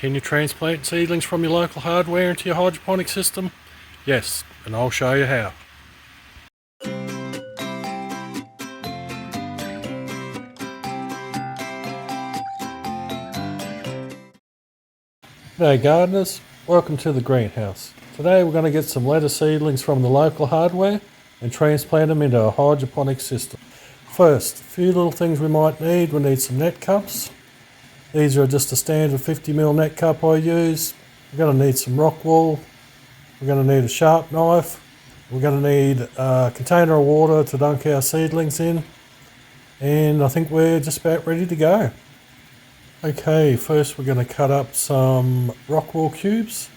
Can you transplant seedlings from your local hardware into your hydroponic system? Yes, and I'll show you how. G'day gardeners, welcome to the greenhouse. Today we're going to get some lettuce seedlings from the local hardware and transplant them into a hydroponic system. First, a few little things we might need. We need some net cups. These are just a standard 50mm net cup I use. We're going to need some rock wool. We're going to need a sharp knife. We're going to need a container of water to dunk our seedlings in. And I think we're just about ready to go. Okay, first we're going to cut up some rock wool cubes.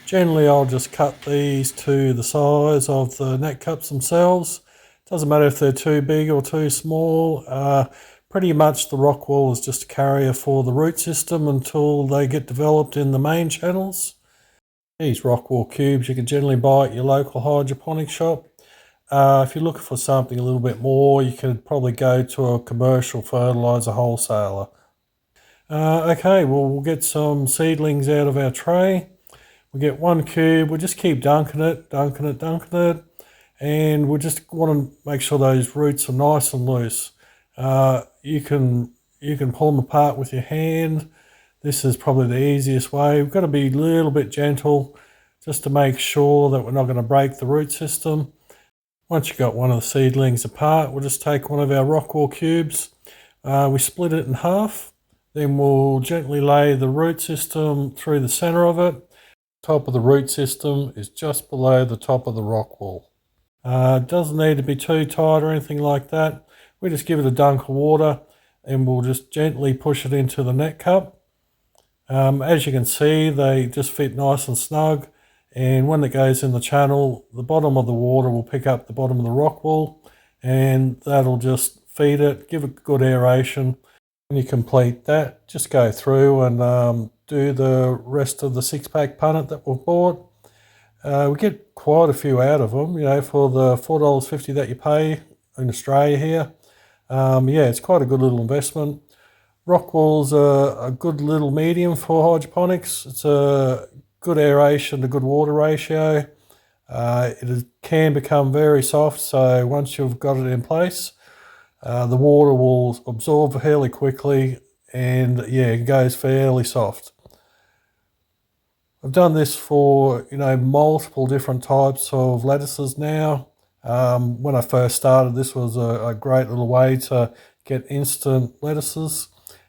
Generally I'll just cut these to the size of the net cups themselves. Doesn't matter if they're too big or too small. Pretty much the rock wool is just a carrier for the root system until they get developed in the main channels. These rock wool cubes you can generally buy at your local hydroponic shop. If you're looking for something a little bit more, you could probably go to a commercial fertilizer wholesaler. Okay, well we'll get some seedlings out of our tray. We get one cube, we'll just keep dunking it, and we just want to make sure those roots are nice and loose. You can pull them apart with your hand. This is probably the easiest way. We've got to be a little bit gentle just to make sure that we're not going to break the root system. Once you've got one of the seedlings apart, we'll just take one of our rock wool cubes. We split it in half. Then we'll gently lay the root system through the center of it. The top of the root system is just below the top of the rock wool. It doesn't need to be too tight or anything like that. We just give it a dunk of water and we'll just gently push it into the net cup. As you can see, they just fit nice and snug, and when it goes in the channel, the bottom of the water will pick up the bottom of the rock wool, and that'll just feed it, give it good aeration. When you complete that, just go through and do the rest of the 6-pack punnet that we've bought. We get quite a few out of them, for the $4.50 that you pay in Australia here. Yeah, it's quite a good little investment. Rock wool's a good little medium for hydroponics. It's a good aeration to good water ratio. It can become very soft, so once you've got it in place, the water will absorb fairly quickly, and yeah, it goes fairly soft. I've done this for multiple different types of lettuces now. When I first started, this was a great little way to get instant lettuces.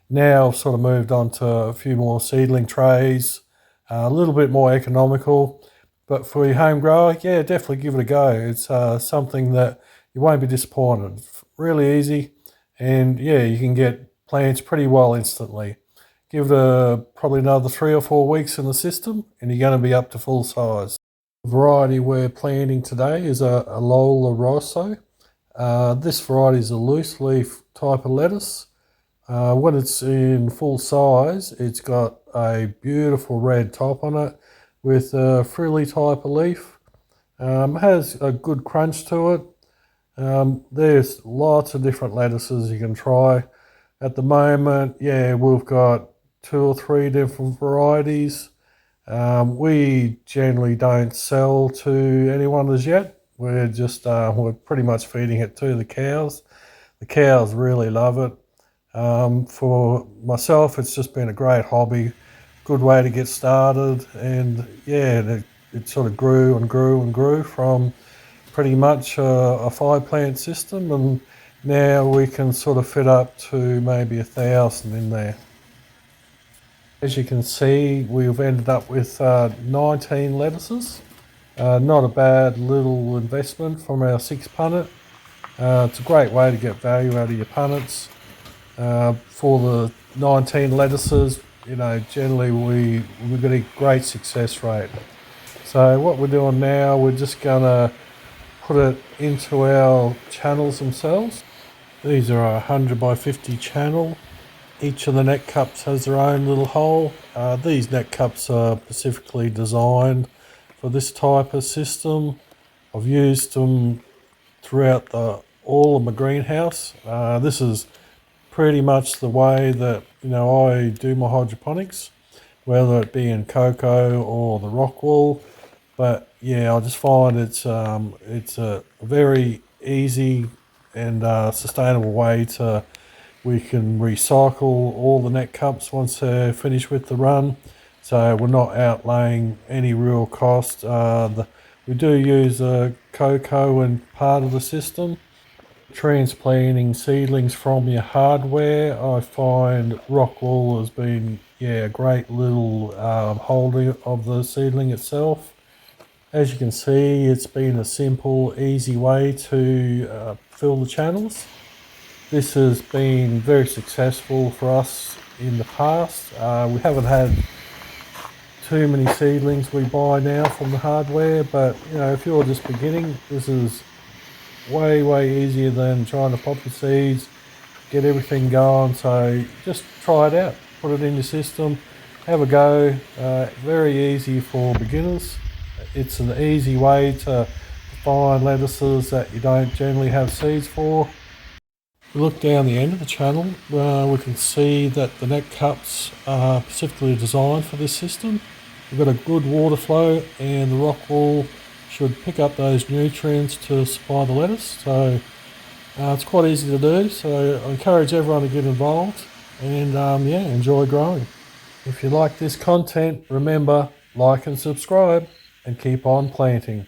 Now I've sort of moved on to a few more seedling trays, a little bit more economical, but for your home grower, yeah, definitely give it a go. It's something that you won't be disappointed. It's really easy, and yeah, you can get plants pretty well instantly. Give it probably another 3 or 4 weeks in the system and you're going to be up to full size. The variety we're planting today is a Lola Rosso. This variety is a loose leaf type of lettuce. When it's in full size, it's got a beautiful red top on it with a frilly type of leaf. Has a good crunch to it. There's lots of different lettuces you can try. At the moment, yeah, we've got 2 or 3 different varieties. We generally don't sell to anyone as yet. We're just we're pretty much feeding it to the cows. The cows really love it. For myself, it's just been a great hobby, good way to get started, and yeah, it sort of grew and grew and grew from pretty much a 5-plant system, and now we can sort of fit up to maybe 1,000 in there. As you can see, we've ended up with 19 lettuces. Not a bad little investment from our 6 punnet. It's a great way to get value out of your punnets. For the 19 lettuces, generally we're getting a great success rate. So what we're doing now, we're just gonna put it into our channels themselves. These are a 100 by 50 channel. Each of the net cups has their own little hole. These net cups are specifically designed for this type of system. I've used them throughout all of my greenhouse. This is pretty much the way that I do my hydroponics. whether it be in cocoa or the rock wool. But yeah, I just find it's a very easy and sustainable way to, we can recycle all the net cups once they're finished with the run, so we're not outlaying any real cost. We do use cocoa in part of the system. Transplanting seedlings from your hardware, I find rock wool has been, yeah, a great little holder of the seedling itself. As you can see, it's been a simple, easy way to fill the channels. This has been very successful for us in the past. We haven't had too many seedlings we buy now from the hardware, but you know, if you're just beginning, this is way easier than trying to pop the seeds, get everything going. So just try it out, put it in your system, have a go. Very easy for beginners. It's an easy way to find lettuces that you don't generally have seeds for. We look down the end of the channel, we can see that the net cups are specifically designed for this system. We've got a good water flow, and the rock wool should pick up those nutrients to supply the lettuce. So it's quite easy to do. So I encourage everyone to get involved and yeah, enjoy growing. If you like this content, remember, like and subscribe, and keep on planting.